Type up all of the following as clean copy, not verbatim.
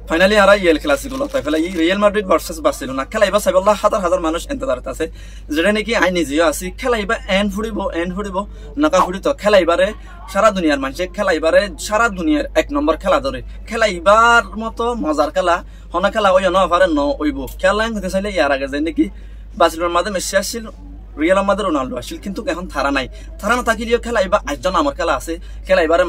finally আর Yale Clasico লতাই ফেলা এই রিয়েল মাদ্রিদ ভার্সেস বার্সেলোনা খেলা এবার সাইবল্লাহ হাজার হাজার মানুষ এন্তজারত আছে যেটা নাকি আই নিজেও আছি খেলা এবার এন ফুড়িব নাকা ফুড়িত খেলা এবারে সারা দুনিয়ার মানুষে খেলা এবারে সারা দুনিয়ার 1 নম্বর খেলা ধরে খেলা এবার মতো মজার খেলা হনা খেলা ওই নভারে ন ওইব খেলা হতে চাইলে ইয়ার আগে যে নাকি বার্সেলোনার মাঝে মেসি আসছিল রিয়াল মাদ্রিদ রোনাল্ডো আসছিল কিন্তু এখন থারা নাই থারা না থাকিলেও খেলা এবার আজজন আমার খেলা আছে খেলা এবারে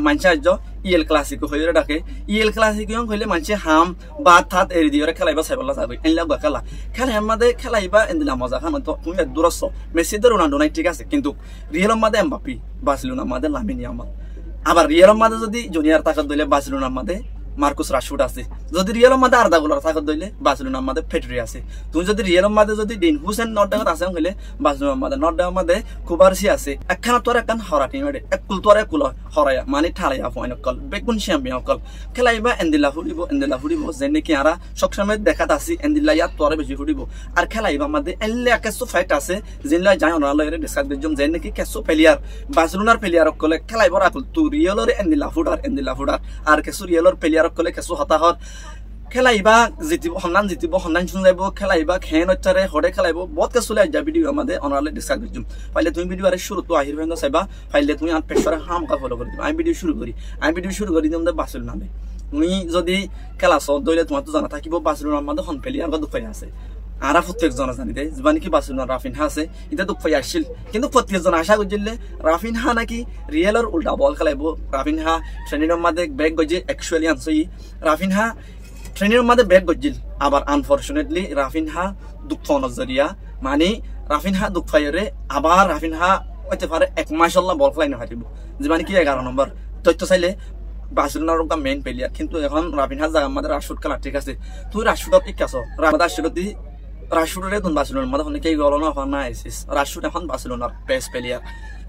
মানুষে আজ ইয়েল ক্লাসিকো হয়ে ডাকে ইয়েল ক্লাসিকো হইলে মানুষে হাম বা থাত এরি দিয়ে খেলা এবার সাইবল্লা যাবে এনলা খেলা খেলা আমাদের খেলা এবার এনদিলা মজা খান তো তুমি দূরস্থ মেসি তো রোনাল্ডো নাই ঠিক আছে কিন্তু real Madrid Mbappe Barcelona Madrid Lamine Yamal আবার রিয়েল মাদ্রিদ যদি জুনিয়র তাকত দিলে বার্সেলোনা মাদ্রিদ মার্কুস রাশফোর্ড আছে যদি রিয়েল মাদ্রিদ আর্দা গুলার তাকত দিলে বার্সেলোনা মাদ্রিদ ফেডরি আছে তুমি যদি রিয়েল মাদ্রিদ যদি ডিন হুসেন নটডাউন আছে হইলে বার্সেলোনা মাদ্রিদ নটডাউন মাদ্রিদ কুবারসি আছে একখানা তোর একখান হরা টিম এক কুল তোর এক কুল হরায়া মানে ঠালাইয়া ফাইনাল কল বেকুন চ্যাম্পিয়ন কল খেলাইবা এন্দিলা ফুড়িব যেনে কি আরা সবসময় দেখাত আছি এন্দিলা ইয়া তোরে বেশি ফুড়িব আর খেলাইবা মাদ্রিদ এল্লে কেসো ফাইট আছে জিনলা যায় অনালা এর ডিসকাস দিজম যেনে কি কেসো প্লেয়ার বার্সেলোনার প্লেয়ার কলে খেলাইবা রাকুল তু রিয়েলর এন্দিলা ফুডার আর কেসো রিয়েলর প্লেয়ার কলে কেসো হতাহর খেলাইবা জিতিব হন্নান শুন যাইব খেলাইবা খেন অত্যারে হরে খেলাইব বহুত কে চলে যা ভিডিও আমাদের অনালে ডিসকাস দিজম পাইলে তুমি ভিডিও আরে শুরু তো আহির ভেঙ্গ চাইবা পাইলে তুমি আর পেশরে হাম কা ফলো করে দিবা আমি ভিডিও শুরু করি দিম বার্সেলোনা নে তুমি যদি খেলা সব দইলে তোমার তো জানা থাকিব বার্সেলোনার মধ্যে হন প্লেয়ার বা দুফাই আছে আরা প্রত্যেকজন জানি দে যিমান কি বার্সেলোনার রাফিনহা আছে এটা দুফাই আসছিল কিন্তু প্রত্যেকজন আশা করছিলে রাফিনহা নাকি রিয়েলর উল্টা বল খেলাইব রাফিনহা ট্রেনিংয়ের মধ্যে ব্যাগ গজে অ্যাকচুয়ালি আনছই রাফিনহা ট্রেনিংয়ের মধ্যে ব্যাগ গজিল আবার আনফরচুনেটলি রাফিনহা দুঃখ নজরিয়া মানে রাফিনহা দুঃখ ফাইরে আবার রাফিনহা হইতে পারে 1 মাসল্লাহ বল খেলাই না হারিব যিমান কি 11 নম্বর তথ্য চাইলে বার্সেলোনার মেইন প্লেয়ার কিন্তু এখন রাফিনহা যা আমাদের রাশফোর্ড খেলা ঠিক আছে তুই রাশফোর্ডত ঠিক আছো রাশফোর্ডে তুমি বার্সেলোনার মধ্যে অনেকে গল না আইসিস রাশফোর্ড এখন বার্সেলোনার বেস্ট প্লেয়ার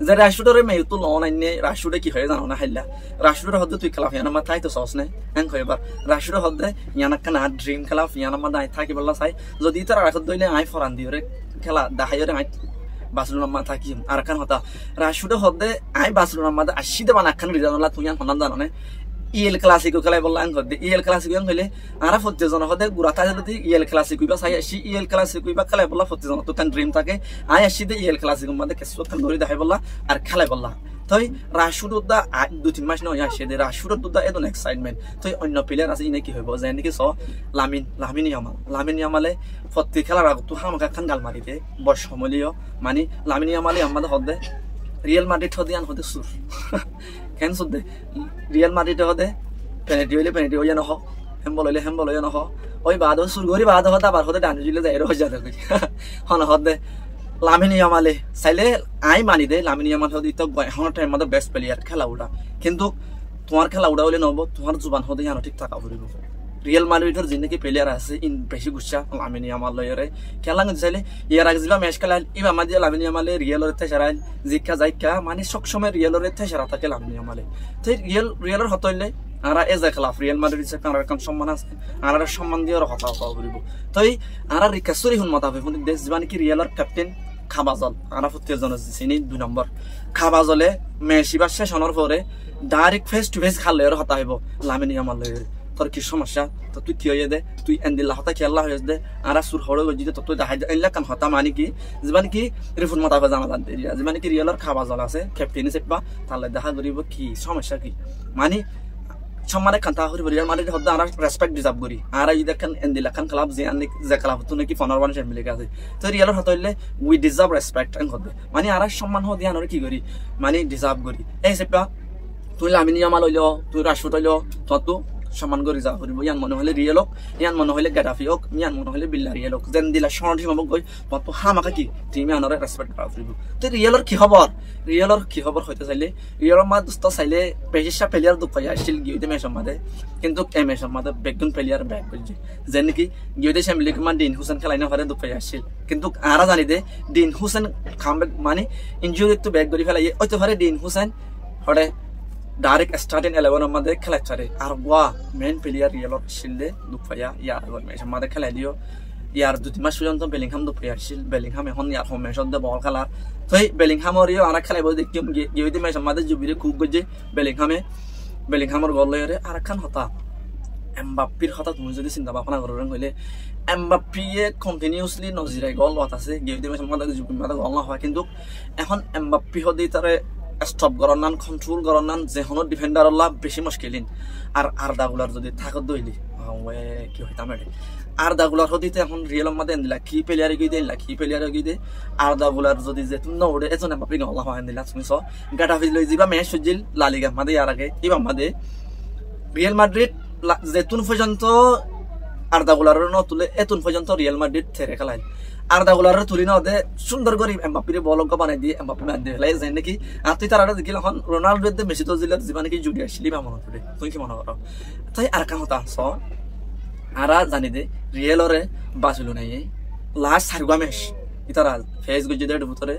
যে রাশফোর্ডের মেয়েতো লন আইনে রাশফোর্ডে কি হয়ে জানো না হাইলা রাশফোর্ডের হদ্দে তুই খেলা ফিয়ানা মাথায় তো সস নাই হ্যাঁ এবার রাশফোর্ডের হদ্দে ইয়ানাক্কানা ড্রিম খেলা ফিয়ানা মাথা থাকি বললা চাই যদি তারা রাখত দইলে আই ফরান দিওরে খেলা দেখাইরে আই বার্সেলোনার মাথা থাকি আর কান হতা রাশফোর্ডের হদ্দে আই বার্সেলোনার মাথা 80 দেবান আখান রিজানলা তুই হনান জানো না ইয়েল ক্লাসিকো খেলাই বললা আং হদ্দে ইয়েল ক্লাসিকো হইলে আরা প্রত্যেকজন হদে গুরাতা যদি ইয়েল ক্লাসিকো বা চাই আসি ইয়েল ক্লাসিকো বা খেলাই বললা প্রত্যেকজন তো তান ড্রিম থাকে আই আসি দে ইয়েল ক্লাসিকো মধ্যে কেসো খান ধরে দেখাই বললা আর খেলাই বললা তই রাশফোর্ড দা 2-3 মাস নয় আসে দে রাশফোর্ড দা এদন এক্সাইটমেন্ট তই অন্য প্লেয়ার আছে ইনে কি হইব যে নাকি স লামিন ইয়ামালে প্রত্যেক খেলার আগ তো হামকা খান গাল মারি দে বর্ষ সমলিও মানে লামিন ইয়ামালে আমাদের হদে রিয়েল মাদ্রিদ হদিয়ান হদে সুর কেন সুদে রিয়েল মাদ্রিদ হদে পেনাল্টি হইয়া নহ হেম্বল হইয়া নহ ওই বাদ সুর গরি বাদ হদা আবার হদে ডান জিলে যায় হইয়া দেখি হন হদে লামিন ইয়ামালে চাইলে আই মানি দে লামিন ইয়ামাল হদে তো এখন টাইম মধ্যে বেস্ট প্লেয়ার খেলা উড়া কিন্তু তোমার খেলা উড়া হইলে নহব তোমার জুবান হদে জানো ঠিক থাকা ফুরিব রিয়েল মাদ্রিদের জিন্দেগি প্লেয়ার আছে ইন বেশি গুচ্ছা লামিন ইয়ামাল লয়রে খেলা চাইলে ইয়ার আগে জিবা ম্যাচ খেলা ইবা মাদিয়া লামিন ইয়ামালে রিয়েলর তেছাড়াইল জিকা যাইকা মানে সব সময় রিয়েলর তেছাড়া থাকে লামিন ইয়ামালে তো রিয়েলর হতইলে আরা এজা খেলাফ রিয়েল মাদ্রিদ সে কানার কাম সম্মান আছে আরা সম্মান দিয়ে হতা ফুরিব তই আরা রিকাসরি হুন মাথা ফেফুন দেশ মানে কি রিয়েলর ক্যাপ্টেন খাবাজল আরা প্রত্যেকজন চিনি 2 নম্বর খাবাজলে মেসি বা শেষ হওয়ার পরে ডাইরেক্ট ফেস টু ফেস খালে হতা হইব লামিন ইয়ামাল লয়রে তোর কি সমস্যা তো তুই কি হয়ে দে তুই এন্দিল্লা হতা খেলা হয়ে দে আর সুর হড়ে গজিতে তো তুই দেখাই এলা কান হতা মানে কি যেমন কি রিফুন মাথা জানা জানতে যেমন কি রিয়েলর খাবা জল আছে ক্যাপ্টেন চেপবা তাহলে দেখা করিব কি সমস্যা কি মানে সম্মানে কান্তা করিব রিয়েল মাদ্রিদ হদা আর রেসপেক্ট ডিজার্ভ করি আর এই দেখেন এন্দিল্লা খান ক্লাব যে আনি যে ক্লাব তো নাকি ফনার বান চ্যাম্পিয়ন লিগ আছে তো রিয়েলর হতা হইলে উই ডিজার্ভ রেসপেক্ট এন হদে মানে আর সম্মান হদি আনরে কি করি মানে ডিজার্ভ করি এই চেপবা তুই লামিন ইয়ামাল হইলো তুই রাশফোর্ড হইলো তো সম্মান করে যা করিব ইয়ান মনে হলে রিয়েল হোক ইয়ান মনে হলে গ্যাডাফি হোক ইয়ান মনে হলে বিল্লা রিয়েল হোক যেন দিলা শর্ট হিম গই তো হামাকা কি টিমে আনরে রেসপেক্ট করা করিব তো রিয়েলর কি খবর হইতে চাইলে রিয়েলর মা দোস্ত চাইলে পেশা প্লেয়ার দুঃখ আসছিল গিয়েতে মেশন মাদে কিন্তু এই মেশন মাদে বেগুন প্লেয়ার ব্যাক করছে যেন কি গিয়েতে চ্যাম্পিয়ন লিগ মান ডিন হুসেন খেলাই না পারে দুঃখ আসছিল কিন্তু আরা জানি দে ডিন হুসেন কামব্যাক মানে ইনজুরি তো ব্যাক করি ফেলাই হইতে পারে ডিন হুসেন হড়ে ডাইরেক্ট স্টার্টিং 11 মধ্যে খেলা চলে আর ওয়া মেইন প্লেয়ার রিয়েলর শিলদে দুফায়া ইয়ার মেশন মধ্যে খেলাইলিও ইয়ার 2-3 মাস পর্যন্ত বেলিংহাম দুফায়া শিল বেলিংহাম এখন ইয়ার হোম মেশন দে বল খেলার তো বেলিংহামরিও আর খেলাইব দেখি গিয়ে মেশন মধ্যে জুবিরে খুব গজে বেলিংহামর গল লয়রে আর খান হতা এমবাপ্পিৰ কথা তুমি যদি চিন্তা ভাবনা করেন হইলে এমবাপ্পিয়ে কন্টিনিউসলি নজিরাই গল লত আছে গেমটি ম্যাচ মধ্যে গল না হয় কিন্তু এখন এমবাপ্পি হদি তারে স্টপ গরনান কন্ট্রোল গরনান যেহনো ডিফেন্ডার আল্লাহ বেশি মুশকিলিন আর আরদাগুলার যদি থাকত দইলি ওয়ে কি হইতাম এডি আরদাগুলার হদিতে এখন রিয়েল মধ্যে দিলা কি প্লেয়ারে গই দিলা কি প্লেয়ারে গই দে আরদাগুলার যদি যে তুমি নড়ে এজন এমবাপ্পি গল হয় দিলা তুমি সো গাটা ফিজ লই দিবা ম্যাচ সুজিল লা লিগা মধ্যে আর আগে ইবা মধ্যে রিয়েল মাদ্রিদ যেতুন পর্যন্ত আরদাগুলার ন তুলে এতুন পর্যন্ত রিয়েল মাদ্রিদ ছেড়ে খেলায় আরদাগুলার তুলি না দে সুন্দর করে এমবাপ্পিরে বলক বানাই দিয়ে এমবাপ্পি মার দিয়ে ফেলাই যায় নাকি আর তুই তারা দেখিল এখন রোনাল্ডো দে মেসি তো জিলার জীবন নাকি জুড়ি আসলি বা মনে করে তুই কি মনে করো তাই আর কাম হতা স আরা জানি দে রিয়েলরে বার্সেলোনায় লাস্ট সারগা ম্যাচ ইতারা ফেস গজি দে ভিতরে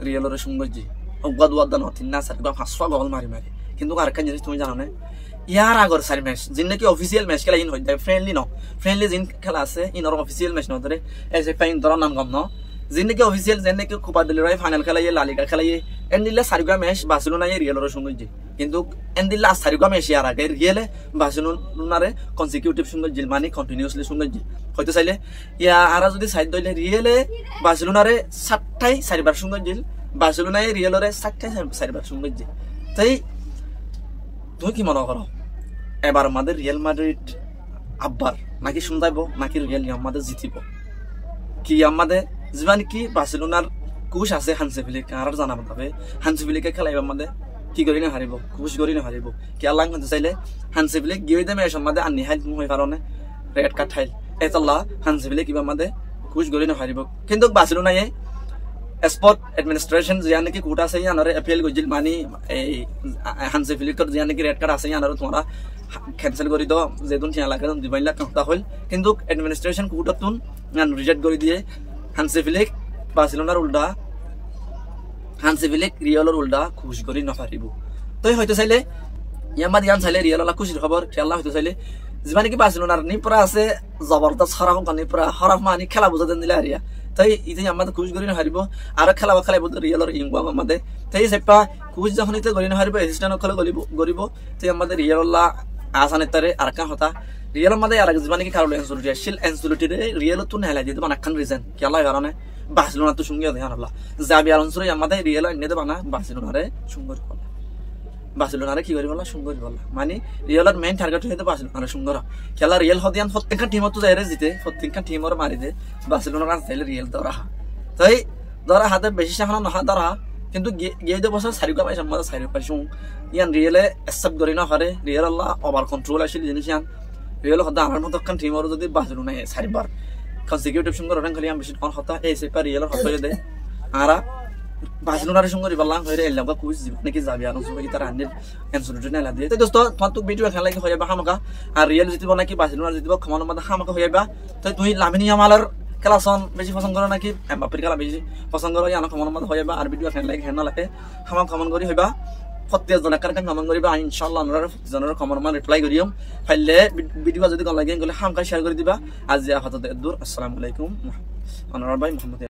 রিয়েলরে সুঙ্গজি অগাদ ওয়াদা নথিন না সারগা 500 গোল মারি মারি কিন্তু আর কান জিনিস তুমি জানো না ইয়ার আগর সারি ম্যাচ যিন নাকি অফিসিয়াল ম্যাচ খেলা ইন হই যায় ফ্রেন্ডলি ন ফ্রেন্ডলি যিন খেলা আছে ইনর অফিসিয়াল ম্যাচ ন ধরে এজ এ ফাইন ধর নাম গম ন যিন নাকি অফিসিয়াল যেন নাকি কোপা দেল রে ফাইনাল খেলা লা লিগা খেলা এন্ডিলা সারিগা ম্যাচ বার্সেলোনা রিয়েলর সঙ্গে কিন্তু এন্ডিলা সারিগা ম্যাচ ইয়ার আগে রিয়েলে বার্সেলোনারে কনসিকিউটিভ সঙ্গে জিল মানে কন্টিনিউয়াসলি সঙ্গে জিল হয়তো চাইলে ইয়া আরা যদি সাইড দইলে রিয়েলে বার্সেলোনারে 7টাই সারিবার সঙ্গে জিল বার্সেলোনায় রিয়েলরে 7টাই সারিবার সঙ্গে জিল তাই তুই কি মনে করো এবার আমাদের রিয়েল মাদ্রিদ আব্বার নাকি শুনতাইব নাকি রিয়েল আমাদের জিতিব কি আমাদের যিমান কি বার্সেলোনার কোচ আছে হানসি ফ্লিক আর জানাব তবে হানসি ফ্লিকে খেলাইব আমাদের কি করি না হারিব কোচ করি না হারিব কি আল্লাহ কিন্তু চাইলে হানসি ফ্লিক গিয়ে দে ম্যাচ আমাদের আনি হাইল হই কারণে রেড কার্ড খাইল এতলা হানসি ফ্লিক কিবা আমাদের কোচ করি না হারিব কিন্তু বার্সেলোনায় স্পট এডমিনিস্ট্রেশন জিয়া নাকি কোটা আছে ইয়ানরে এপিএল গজিল মানি এই হানসি ফ্লিকর জিয়া নাকি রেড কার্ড আছে ইয়ানরে তোমরা ক্যান্সেল করে দাও যেদিন খেলা লাগে দিবাইলা কথা হইল কিন্তু এডমিনিস্ট্রেশন কোটাতুন রিজেক্ট করে দিয়ে হানসি ফ্লিক বার্সেলোনার উল্টা হানসি ফ্লিক রিয়েলর উল্টা খুশি করি না পারিব তাই হয়তো চাইলে ইয়ামাদ ইয়ান চাইলে রিয়েললা খুশির খবর খেলা হয়তো চাইলে যিমান কি বার্সেলোনার নিপরা আছে জবরদস্ত হারাম কানি পুরা হারাম মানি খেলা বুঝা দেন দিলে আরিয়া তাই ইতে আমাদের খুশ করি না হারিব আর খেলা খেলাইব রিয়েলর ইংবাম আমাদের তাই সেপা খুশ যখন ইতে করি না হারিব অ্যাসিস্ট্যান্ট খেলা গরিব তাই আমাদের রিয়েললা আসানের তারে আর কান হতা রিয়েল আমাদের আর যিমান কি কারণ এনসুলুটি আসছিল এনসুলুটিরে রিয়েল তো হেলাই দিতে বানাখান রিজন খেলার কারণে বার্সেলোনা তো সঙ্গে দেখান আল্লাহ জাবি আলোনসোরে আমাদের রিয়েল এনে বানা বার্সেলোনারে সুন্দর বলা বার্সেলোনারে কি করি বলা সুন্দর বলা মানে রিয়েলের মেইন টার্গেট হইতে বার্সেলোনারে সুন্দর খেলা রিয়েল হদিয়ান প্রত্যেকটা টিমত তো যাইরে জিতে প্রত্যেকটা টিমর মারি দে বার্সেলোনার আজ চাইলে রিয়েল ধরা তাই ধরা হাতে বেশি সাহানো না ধরা কিন্তু গিয়ে দে বছর সারিগা পাইছ আমাদের সারি পাইছো ইয়ান রিয়েলে অ্যাকসেপ্ট করি না পারে রিয়েল আল্লাহ ওভার কন্ট্রোল আসিল জিনিস ইয়ান রিয়েল হদা আমার মতো কান টিমর যদি বার্সেলোনা সারিবার কনসিকিউটিভ সঙ্গে রন খালি আমি বেশি অন হতা এই সেপা রিয়েল হতে দে আরা বার্সেলোনার সঙ্গে রিবালাং হইরে এলাকা কুইজ নাকি যাবি আর সঙ্গে তার আন্ডের এনসুলুটি না দিয়ে তো দোস্ত তোমার তো ভিডিও খেলা লাগি হইবা হামাকা আর রিয়েল জিতব নাকি বার্সেলোনা জিতব খমান মধ্যে হামাকা হইবা তো তুই লামিনী ইয়ামালের খেলাছন বেশি পছন্দ করো নাকি এমবাপ্পির খেলা বেশি পছন্দ করো ইয়ানা খমান মধ্যে হইবা আর ভিডিও খেলা লাগি হেন লাগে হামাক খমান করি হইবা প্রত্যেক জনের কারণ খমান করিবা ইনশাআল্লাহ আমরা জনের খমান মান রিপ্লাই করিম ফাইলে ভিডিও যদি কোন লাগে গলে হামকা শেয়ার করে দিবা আজ হাততে দূর আসসালামু আলাইকুম অনর ভাই মোহাম্মদ